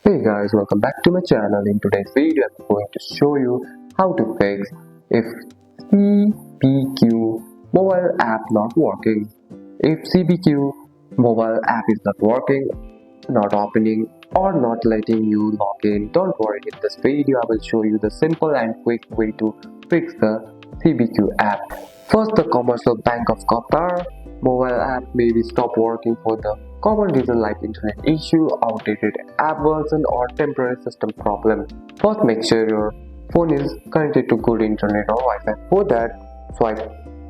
Hey guys, welcome back to my channel. In today's video, I'm going to show you how to fix if CBQ mobile app not working. If CBQ mobile app is not working, not opening or not letting you log in, don't worry. In this video, I will show you the simple and quick way to fix the CBQ app. First, the Commercial Bank of Qatar mobile app may be stop working for the common reason like internet issue, outdated app version or temporary system problem. First, make sure your phone is connected to good internet or Wi-Fi. For that, swipe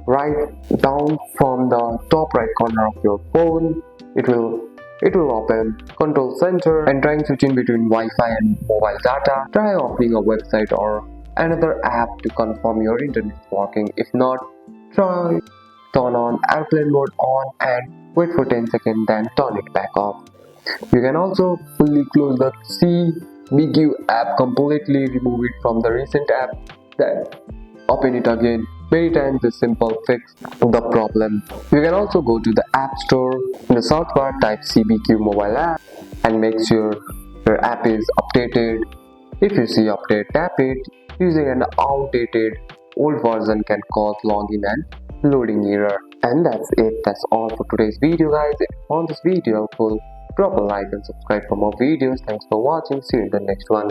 right down from the top right corner of your phone. It will open Control Center and try switching between Wi-Fi and mobile data. Try opening a website or another app to confirm your internet is working. If not, try turn on airplane mode on and wait for 10 seconds, then turn it back off. You can also fully close the CBQ app, completely remove it from the recent app, then open it again. Many times this simple fix the problem. You can also go to the App Store. In the search bar, type CBQ mobile app and make sure your app is updated. If you see update, tap it. Using an outdated old version can cause login and loading error. And that's it. That's all for today's video, guys. If you found this video helpful, drop a like and subscribe for more videos. Thanks for watching. See you in the next one.